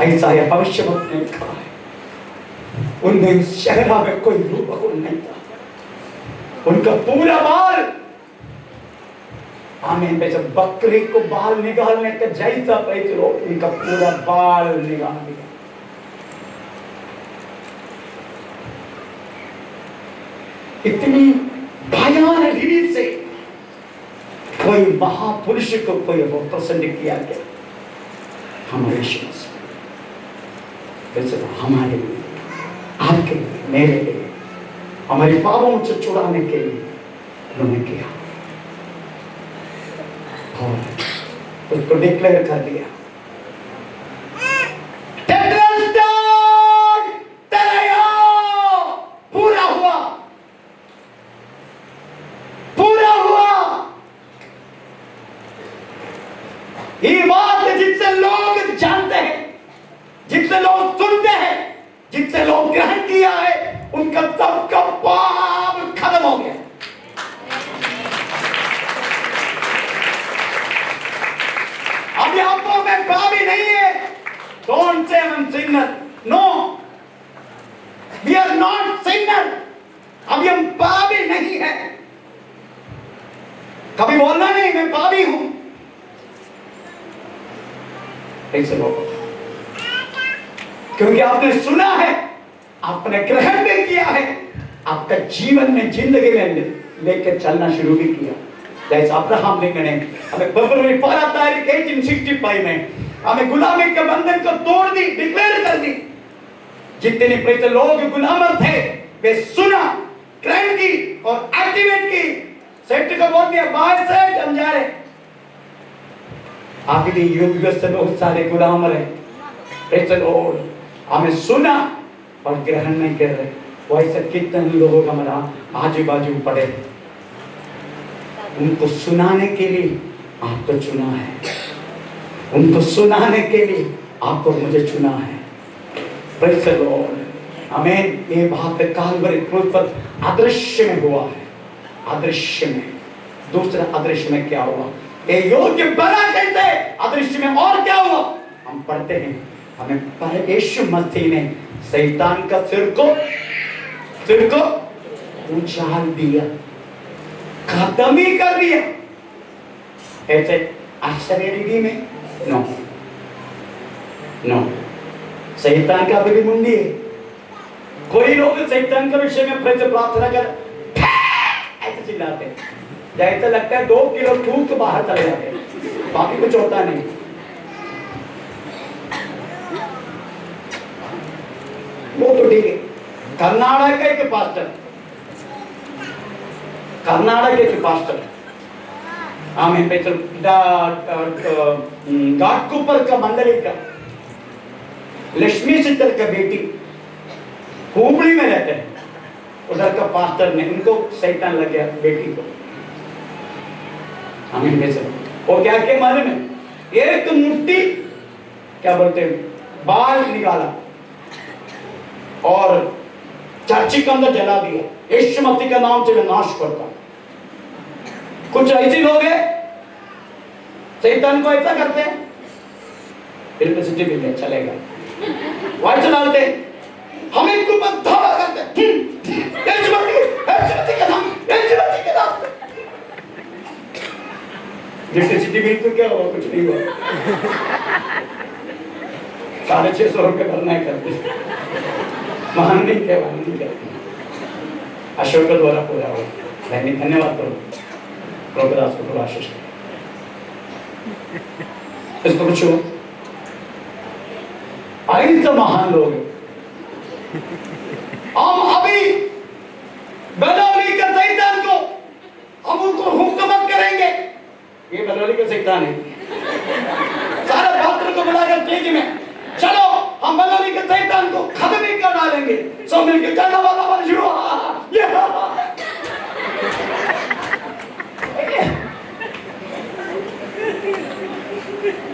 ऐसा यह भविष्यवक्ता ने कहा है। उनमें शहरा में कोई रूप नहीं था, उनका पूरा बाल आमीन पे जब बकरी को बाल निकालने का जैसा पैसे लोग उनका पूरा बाल निकाल दिया। इतनी भयानक रीति से कोई महापुरुष को कोई प्रसन्न किया गया हमारे यीशु मसीह। हमारे लिए, आपके लिए, मेरे लिए, हमारे पापों से छुड़ाने के लिए उन्होंने किया और उसको डिक्लेयर कर दिया। पूरा हुआ, पूरा हुआ। ये बात जिससे लोग जानते हैं, जिससे लोग सुनते हैं, जिससे लोग ग्रहण किया है, उनका सबका पाप खत्म हो गया। अब यहां में पाप ही नहीं है। डोंट से हम sinner, no, we are not sinner. अभी हम पापी नहीं है। कभी बोलना नहीं मैं पापी हूं, ऐसे लोग, क्योंकि आपने सुना है, आपने ग्रहण भी किया है, आपका जीवन में जिंदगी में लेकर चलना शुरू भी किया। जैसे अब्राहम लिंकन ने हमें फरवरी 12 तारीख 1865 में हमें गुलामी के बंधन को तोड़ दी, डिक्लेयर कर दी। जितने प्रेरित लोग गुलाम थे वे सुना, ग्रहण की और एक्टिवेट की। सेठ को बोल दिया बाहर से हम जा रहे। आगे युग से बहुत सारे गुलाम रहे, प्रेरित लोग हमें सुना और ग्रहण नहीं कर रहे। वैसे कितने लोग हमारा आजू बाजू पड़े, उनको सुनाने के लिए आपको चुना है, उनको सुनाने के लिए आपको मुझे चुना है। प्रेज़ द लॉर्ड, आमीन। ये बात काल्वरी क्रूस पर अदृश्य में हुआ है, अदृश्य में। दूसरा अदृश्य में क्या हुआ? ये योग्य बना कैसे? अदृश्य में और क्या हुआ? हम पढ़ते हैं, हमें पर यीशु मसीह ने शैतान का सिर को उछाल दिया, खत्म ही कर दिया। ऐसे आश्चर्य में नो नो, शैतान का बड़ी मुंडी है। कोई लोग शैतान के विषय में फिर से प्रार्थना कर ऐसे चिल्लाते हैं, जैसे लगता है 2 किलो थूक बाहर चले जाते हैं, बाकी कुछ होता नहीं। वो तो ठीक है। कर्नाटक का एक पास्टर, कर्नाटक के पास्टर, आमीन, घाटकोपर का मंडली का लक्ष्मी चित्तर का बेटी हुबली में रहते हैं, उधर का पास्टर ने, उनको शैतान लग गया बेटी को। आमीन। वो क्या के मारे में एक मुट्ठी क्या बोलते हैं, बाल निकाला और चर्च के अंदर जला दिया। यीशु मसीह के नाम से मैं नाश करता हूं। कुछ ऐसे लोग हैं शैतान को ऐसा करते हैं, इलेक्ट्रिसिटी बिल है चलेगा, वाइट डालते हैं, हम एक ऊपर धावा करते हैं, यीशु मसीह के नाम, यीशु मसीह के नाम। इलेक्ट्रिसिटी बिल तो क्या हुआ, कुछ नहीं हुआ। 650 रुपये भरना है करते, महान नहीं क्या, महान नहीं करते। अशोक के द्वारा पूरा हो, धन्यवाद करो प्रभुदास को आशीष। इसको पूछो, आई तो महान लोग हम अभी बदौली का शैतान को हम उनको हुक्मत करेंगे। ये बदौली का शैतान है, सारा पात्र को बुलाकर तेज में चलो हम बदौली के शैतान को खत्म ही कर डालेंगे। सब मिलकर चलना वाला शुरू।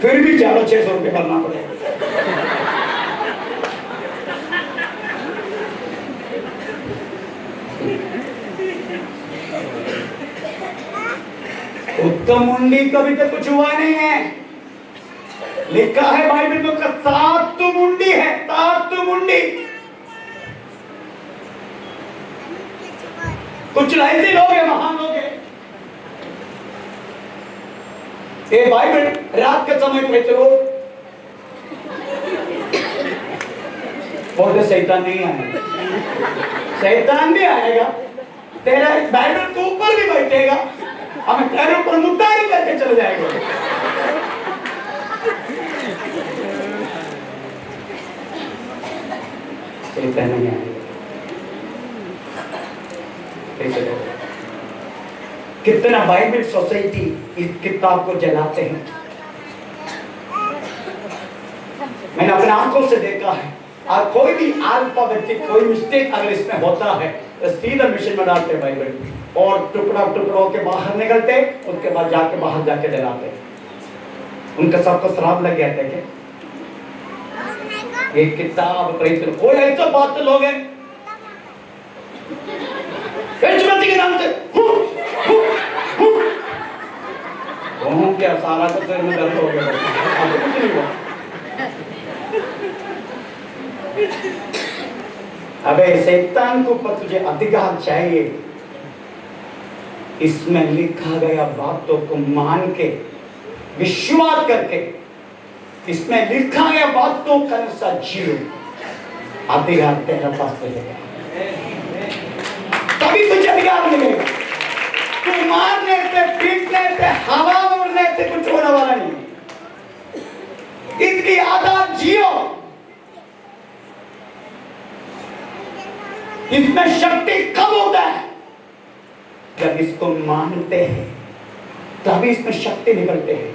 फिर भी 600 रुपये भरना पड़ेगा। उत्तम मुंडी कभी तक कुछ हुआ नहीं है। लिखा है बाइबल में, 7 मुंडी है, 7 मुंडी। कुछ ऐसे लोग हैं, महान लोग हैं। ये बाइबल रात के समय पे चलो बोलते शैतान नहीं आएगा, शैतान भी आएगा, तेरा बाइबल के ऊपर भी बैठेगा, हमें पैरों पर मुट्ठी करके चले जाएगा। शैतान नहीं आएगा। कितना बाइबल सोसाइटी इस किताब को जलाते हैं, मैंने अपने आंखों से देखा है। और कोई भी अल्फाबेटिक कोई मिस्टेक अगर इसमें होता है तो सीधा मिशन में डालते हैं बाइबल और टुकड़ों के बाहर निकलते, उसके बाद बाहर जाके जलाते। उनका सबको श्राप लग गया था क्या? ये किताब कोई ऐसा बात लोग हैं के नाम से क्या सारा तो सिर में दर्द हो गया, कुछ नहीं हुआ। अबे शैतान को पर तुझे अधिकार चाहिए, इसमें लिखा गया बातों को मान के विश्वास करके, इसमें लिखा गया बातों का अनुसार जियो, अधिकार तेरा पास रहेगा, तभी तुझे अधिकार मिलेगा। तू मारने से, पीटने से, हवा में उड़ने से कुछ होने वाला नहीं। इसकी आदत जियो, इसमें शक्ति कब होता है? जब इसको मानते हैं तभी इसमें शक्ति निकलते हैं।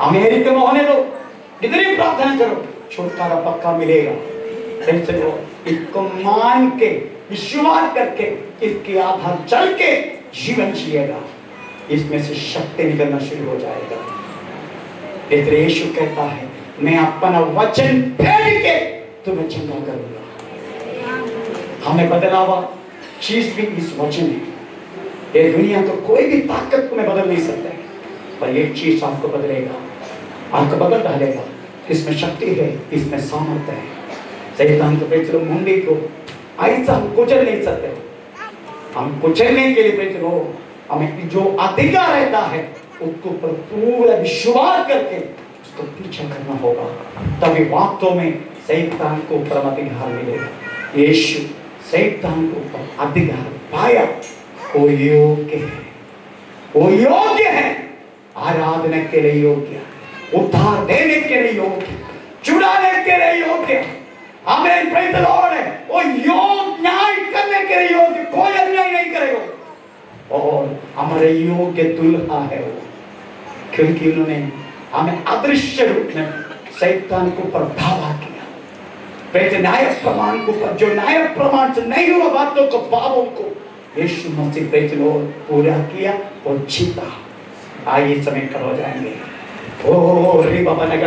अमेरिका में होने दो, कितनी प्रार्थना करो, छुटकारा पक्का मिलेगा। इसको मान के विश्वास करके इसके आधार चल के जीवन जिएगा, इसमें से शक्ति निकलना शुरू हो जाएगा। इसलिए यीशु कहता है, मैं अपना वचन फेर के तुम्हें चंगा करूंगा। हमें बदलावा चीज भी इस वचन है। ये दुनिया को कोई भी ताकत तुम्हें बदल नहीं सकता है, पर ये चीज आपको बदलेगा, आपको बदल डालेगा। इसमें शक्ति है, इसमें सामर्थ्य है। शैतान को बेचलो, मुंडी को ऐसा हम कुचल नहीं सकते। हम कुचलने के लिए बेचलो, हमें जो अधिकार रहता है उसको पर पूरा विश्वास करके उसको पीछा करना होगा, तभी वास्तव में शैतान को ऊपर अधिकार मिलेगा। यीशु शैतान को ऊपर अधिकार पाया, वो योग्य है, वो योग्य है, आराधना के लिए योग्य, उद्धार देने के लिए योग्य, छुड़ाने के लिए योग्य, हमें प्रेज द लॉर्ड है, वो योग न्याय करने के लिए योग्य, कोई अन्याय नहीं करेगा। और हमारे योग्य दुल्हा है वो, क्योंकि उन्होंने हमें अदृश्य रूप में शैतान को ऊपर धावा किया। प्रेज न्याय प्रमाण को ऊपर, जो न्याय प्रमाण से नहीं हुआ बातों को, पापों को यीशु मसीह प्रेज लॉर्ड पूरा किया और जीता। आइए समय पर हो जाएंगे। ओ रे बाबा ने